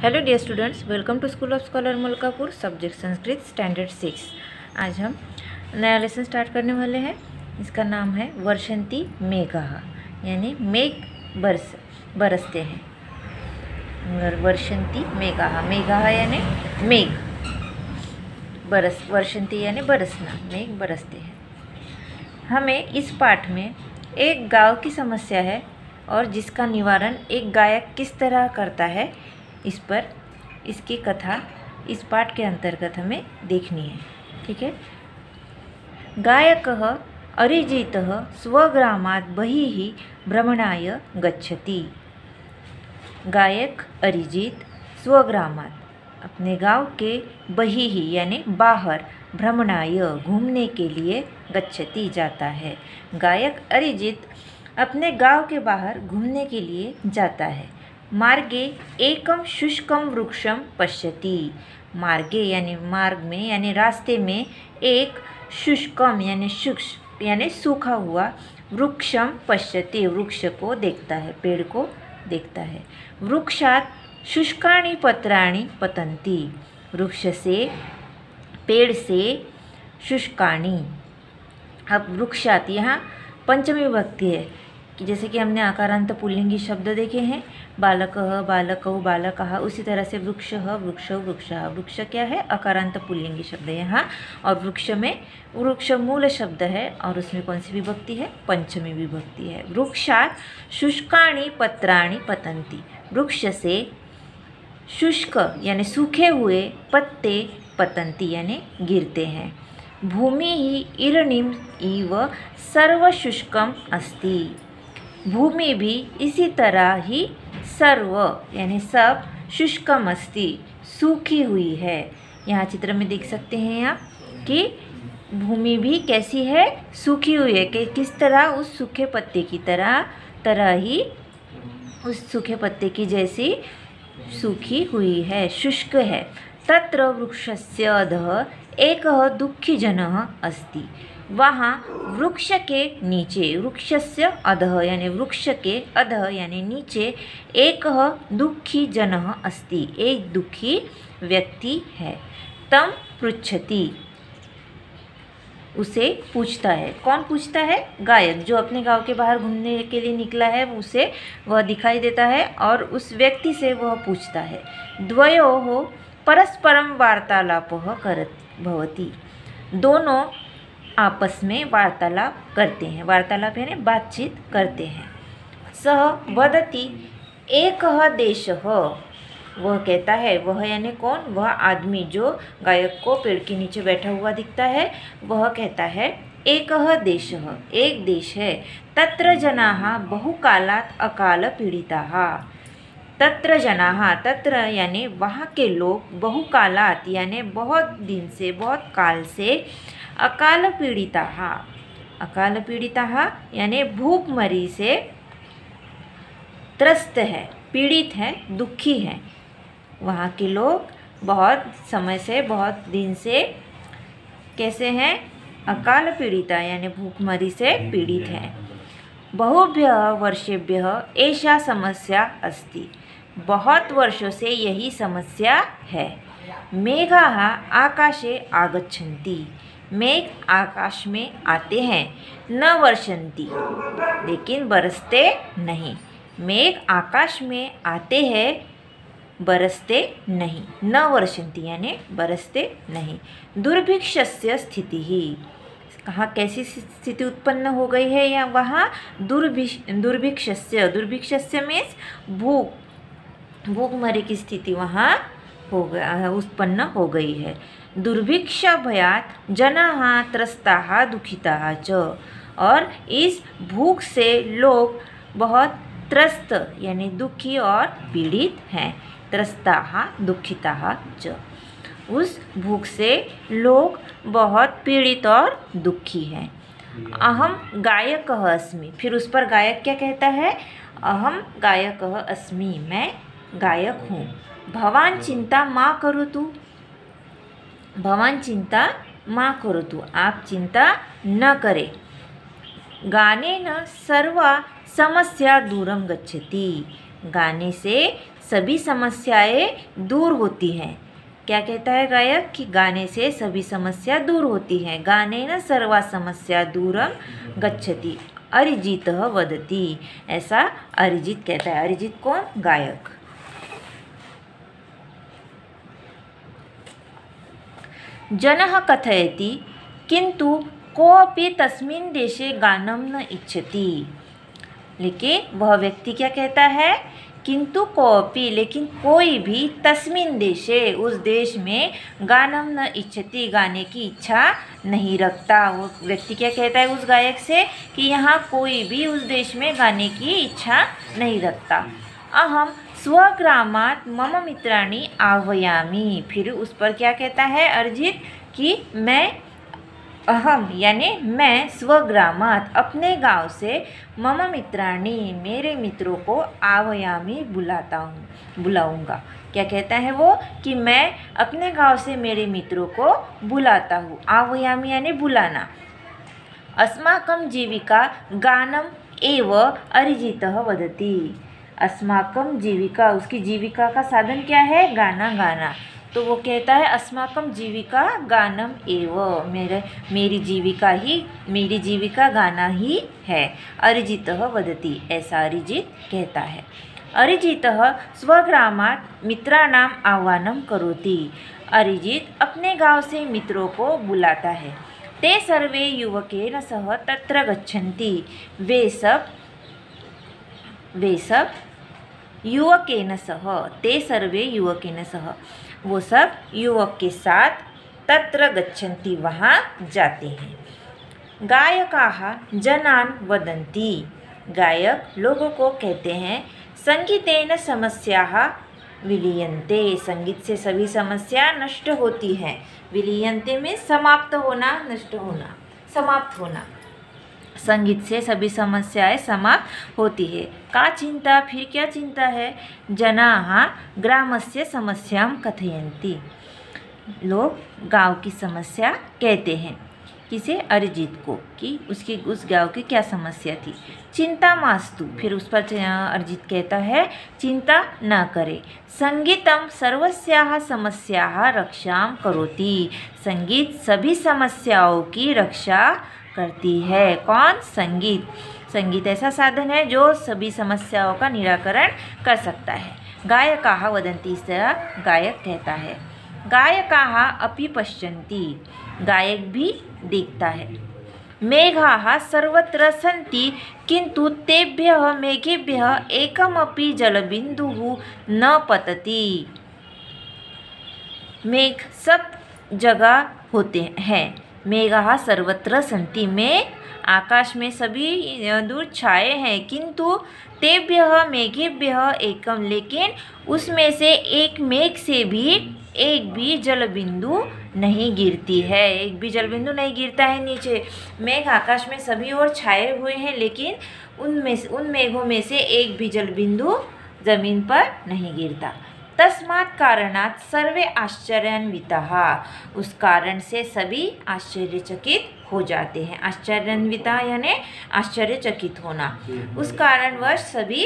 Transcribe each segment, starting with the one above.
Hello dear students, welcome to school of scholar Malkapur, subject Sanskrit standard 6। आज हम नया lesson start करने वाले हैं। इसका नाम है वर्षंती मेघः, यानी मेघ बरसते हैं। वर्षंती मेघः, मेघः यानी मेघ, वर्षंती यानी बरसना, मेघ बरसते हैं। हमें इस पाठ में एक गांव की समस्या है और जिसका निवारण एक गायक किस तरह करता है, इस पर इसकी कथा इस पाठ के अंतर्गत हमें देखनी है। ठीक है। गायकः अरिजितः स्वग्रामात् बहिः भ्रमणाय गच्छति। गायक अरिजीत स्वग्रामात्, अपने गांव के बहिः यानी बाहर, भ्रमणाय घूमने के लिए, गच्छति जाता है। गायक अरिजीत अपने गांव के बाहर घूमने के लिए जाता है। मार्गे एकम शुष्कम वृक्षम पश्यति। मार्गे यानी मार्ग में यानी रास्ते में एक शुष्कम यानी शुष्क यानी सूखा हुआ वृक्षम पश्यति, वृक्ष को देखता है, पेड़ को देखता है। वृक्षात शुष्कानि पत्राणि पतन्ति। वृक्ष से, पेड़ से शुष्कानि। अब वृक्षात यहाँ पंचमी विभक्ति है कि जैसे कि हमने आकारांत पुल्लिंगी शब्द देखे हैं, बालकः, बालकौ, बालकः, उसी तरह से वृक्षः, वृक्षौ, वृक्षः। वृक्ष क्या है? अकारांत पुल्लिंगी शब्द है यहाँ। और वृक्ष में वृक्ष मूल शब्द है और उसमें कौन सी विभक्ति है? पंचमी विभक्ति है। वृक्षात् शुष्कानि पत्राणि पतन्ति। वृक्ष से शुष्क यानी सूखे हुए पत्ते पतन्ति यानी गिरते हैं। भूमि ही इरणिम इव सर्वशुष्कम अस्ति। भूमि भी इसी तरह ही सर्व यानी सब शुष्कम अस्ति, सूखी हुई है। यहाँ चित्र में देख सकते हैं आप कि भूमि भी कैसी है? सूखी हुई है। कि किस तरह? उस सूखे पत्ते की तरह ही उस सूखे पत्ते की जैसी सूखी हुई है, शुष्क है। तत्र वृक्षस्य अधः एकः दुःखी जनः अस्ति। वहाँ वृक्ष के नीचे, वृक्षस्य अधः यानी वृक्ष के अधः यानी नीचे, एकः दुःखी जनः अस्ति, एक दुखी व्यक्ति है। तम पृच्छति, उसे पूछता है। कौन पूछता है? गायक, जो अपने गांव के बाहर घूमने के लिए निकला है, उसे वह दिखाई देता है और उस व्यक्ति से वह पूछता है। द्वयोः परस्परम वार्तालापः भवति। दोनों आपस में वार्तालाप करते हैं। वार्तालाप यानी बातचीत करते हैं। सह वदति एकः देशः, वह कहता है, वह यानी कौन? वह आदमी जो गायक को पेड़ के नीचे बैठा हुआ दिखता है, वह कहता है एकः देशः, एक देश है। तत्र जनाः बहुकालात् अकाल पीड़िताः। तत्र जनाः, तत्र यानी वहाँ के लोग, बहुकालात् यानी बहुत दिन से, बहुत काल से, अकाल पीड़िताः, अकाल पीड़िताः यानी भूखमरी से त्रस्त है, पीड़ित है, दुखी है। वहाँ के लोग बहुत समय से, बहुत दिन से कैसे हैं? अकाल पीड़िता यानी भूखमरी से पीड़ित हैं। बहुभ्यः वर्षेभ्यः एषा समस्या अस्ति। बहुत वर्षों से यही समस्या है। मेघाः आकाशे आगच्छन्ति। मेघ आकाश में आते हैं। न वर्षन्ति, लेकिन बरसते नहीं। मेघ आकाश में आते हैं, बरसते नहीं। न वर्षन्ति यानी बरसते नहीं। दुर्भिक्षस्य स्थितिः, कहाँ कैसी स्थिति उत्पन्न हो गई है? या वहाँ दुर्भिक्षस्य, दुर्भिक्षस्य मीन्स भूखमरी की स्थिति वहाँ उत्पन्न हो गई है। दुर्भिक्ष भयात् जनाः त्रस्ताः दुखिताः च। और इस भूख से लोग बहुत त्रस्त यानी दुखी और पीड़ित हैं। त्रस्ताः दुखिताः च, उस भूख से लोग बहुत पीड़ित और दुखी हैं। अहम गायकः अस्मि, फिर उस पर गायक क्या कहता है? अहम गायकः अस्मि, मैं गायक हूँ। भवान चिंता मा करोतु। भवान चिंता मा करोतु, आप चिंता न करें। गानेन सर्वा समस्या दूरम गच्छति। गाने से सभी समस्याएं दूर होती हैं। क्या कहता है गायक कि गाने से सभी समस्या दूर होती हैं। गानेन सर्वा समस्या दूरम गच्छति अरिजितः वदति, ऐसा अरिजित कहता है। अरिजित कौन? गायक। जनः कथयति किंतु कोऽपि तस्मिन् देशे गानं न इच्छति। लेकिन वह व्यक्ति क्या कहता है? किंतु कोऽपि, लेकिन कोई भी, तस्मिन् देशे, उस देश में, गानम न इच्छति, गाने की इच्छा नहीं रखता। वो व्यक्ति क्या कहता है उस गायक से कि यहाँ कोई भी उस देश में गाने की इच्छा नहीं रखता। अहम स्वग्रामात् मम मित्राणि आह्वयामि। फिर उस पर क्या कहता है अरिजित कि मैं, अहम यानी मैं, स्वग्रामात् अपने गांव से, मम मित्राणि मेरे मित्रों को, आह्वयामि बुलाऊंगा। क्या कहता है वो कि मैं अपने गांव से मेरे मित्रों को बुलाता हूँ। आह्वयामि यानी बुलाना। अस्माकं जीविका गानम एव अरिजितः वदति। अस्माकं जीविका, उसकी जीविका का साधन क्या है? गाना गाना। तो वो कहता है अस्माकं जीविका गानम एव, मेरी जीविका गाना ही है। अरिजितः वदति, ऐसा अरिजित कहता है। अरिजितः स्वग्रामात् मित्राणाम् आह्वानं करोति। अरिजित अपने गांव से मित्रों को बुलाता है। ते सर्वे युवकेन सह तत्र गच्छन्ति। वे सब युवकेन सह, ते सर्वे युवकेन सह, वो सब युवक के साथ, तत्र गच्छन्ति, वहाँ जाते हैं। गायकाः जनान् वदन्ति। गायक लोगों को कहते हैं संगीतेन समस्याः विलीयन्ते। संगीत से सभी समस्या नष्ट होती हैं। विलीयन्ते में समाप्त होना, नष्ट होना, समाप्त होना। संगीत से सभी समस्याएं समाप्त होती है। का चिंता, फिर क्या चिंता है? जनाः ग्रामस्य समस्यां कथयन्ति। लोग गांव की समस्या कहते हैं। किसे? अरिजित को, कि उसकी उस गांव की क्या समस्या थी। चिंता मास्तु, फिर उस पर अरिजित कहता है चिंता न करे। संगीतम सर्वस्याः समस्याः रक्षां करोति। संगीत सभी समस्याओं की रक्षा करती है। कौन? संगीत। संगीत ऐसा साधन है जो सभी समस्याओं का निराकरण कर सकता है। गायकाः वदन्ति, इस तरह गायक कहता है। गायकाः अपि पश्यन्ति। गायक भी देखता है। मेघाः सर्वत्र सन्ति किन्तु तेभ्यः मेघेभ्यः एकमपि जलबिन्दुः न पतति। मेघ सब जगह होते हैं। मेघाः सर्वत्र सन्ति, मेघ आकाश में सभी दूर छाए हैं। किंतु तेभ्यः मेघेभ्यः एकम, लेकिन उसमें से एक मेघ से भी एक भी जलबिंदु नहीं गिरती है। एक भी जलबिंदु नहीं गिरता है नीचे। मेघ आकाश में सभी ओर छाए हुए हैं, लेकिन उन मेघों में से एक भी जलबिंदु जमीन पर नहीं गिरता। तस्मात् कारणात् सर्वे आश्चर्यान्विताः। उस कारण से सभी आश्चर्यचकित हो जाते हैं। आश्चर्यान्विता यानी आश्चर्यचकित होना। उस कारणवश सभी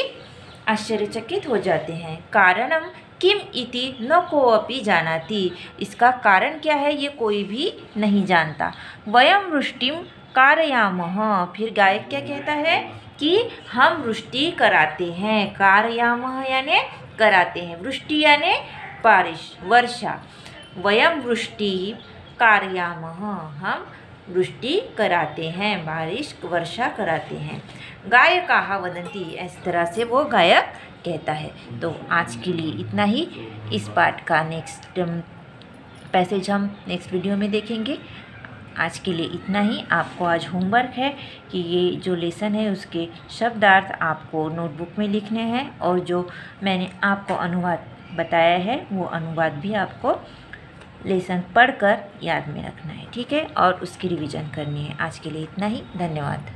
आश्चर्यचकित हो जाते हैं। कारणम किम इति न कोऽपि जानाति। इसका कारण क्या है ये कोई भी नहीं जानता। वयं वृष्टिम कारयामः। फिर गायक क्या कहता है कि हम वृष्टि कराते हैं। कारयामः यानी कराते हैं। वृष्टि यानी बारिश, वर्षा। वयं वृष्टि कारयामः, हम वृष्टि कराते हैं, बारिश, वर्षा कराते हैं। गायकाः वदन्ति, इस तरह से वो गायक कहता है। तो आज के लिए इतना ही। इस पार्ट का नेक्स्ट पैसेज हम नेक्स्ट वीडियो में देखेंगे। आज के लिए इतना ही। आपको आज होमवर्क है कि ये जो लेसन है उसके शब्दार्थ आपको नोटबुक में लिखने हैं, और जो मैंने आपको अनुवाद बताया है वो अनुवाद भी आपको लेसन पढ़कर याद में रखना है, ठीक है, और उसकी रिवीजन करनी है। आज के लिए इतना ही। धन्यवाद।